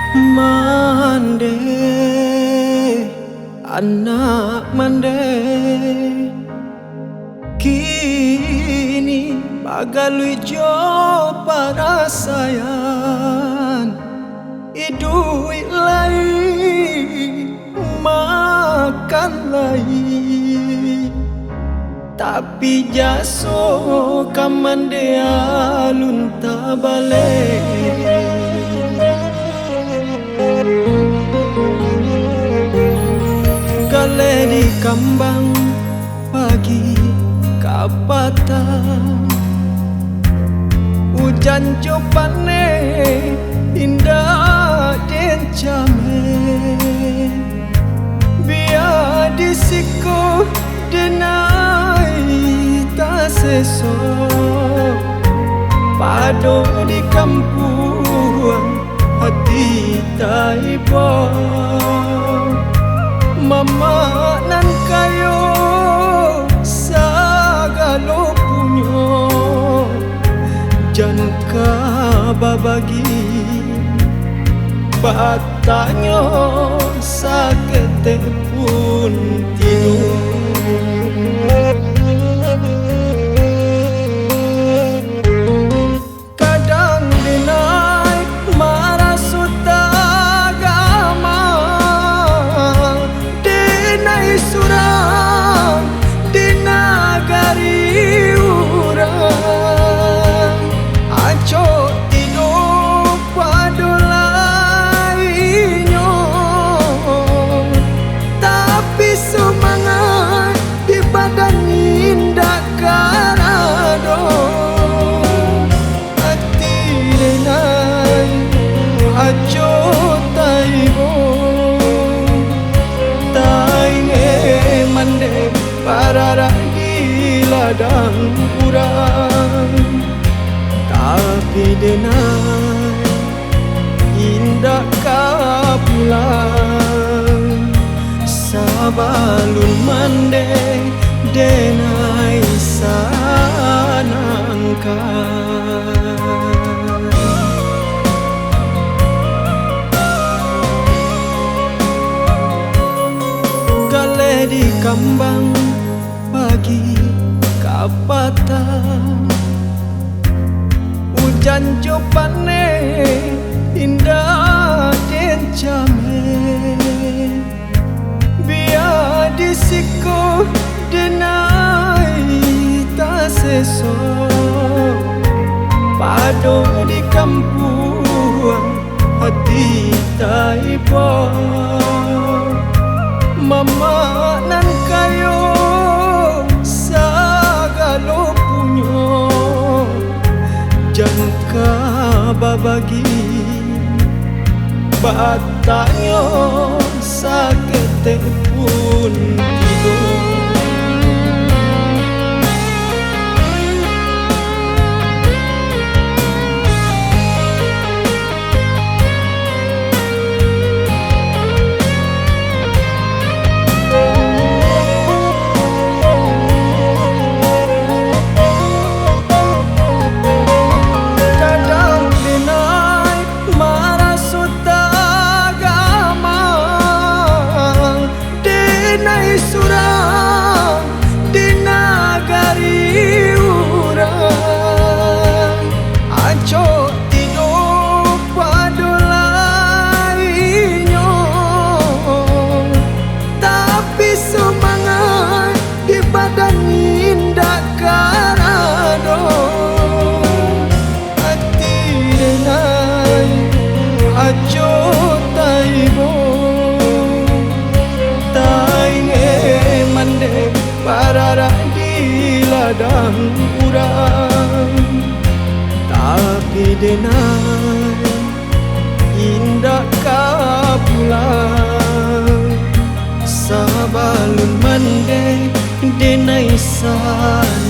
Mande, anak mande, kini bagalui jo parasayan, idui lai, makan lai, tapi jaso kamande alun tabale. Gale di kambang pagi kapatan, hujan copane indah den came, biar disiko denai tak seso, pado di kampung hati tak iba. Mama nan kayo sagalo punyo, jangka babagi batanyo sakete pun tidur. Kadang dinai marah suta agama, dinai surang dinagari urang, aco tidur padolainya, tapi semangat di badan indah karado. Hati denai aco taibo, tainge mande parara di ladang urang, tapi denai indah kapulang, sabalun mande denai sanangkan. Gale di kambang pagi kapatan, hujan copane indah den came, biar disiko denai tak seso, pado di kampung hati tak iba. Mama nan kayo sagalo punyo, jangka babagi batanyo sakete pun tidur. Surang dinagari urang, aco tidur padolainya, tapi semangat di badan indah karado. Hati denai aco taibo, parara di ladang urang, tapi denai indah kapulang, sabalun mande denai sanangkan,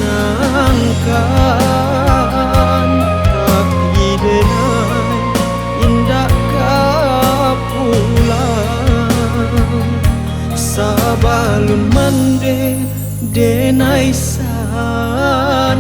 tapi denai indah kapulang, sabalun mande denai sanangkan.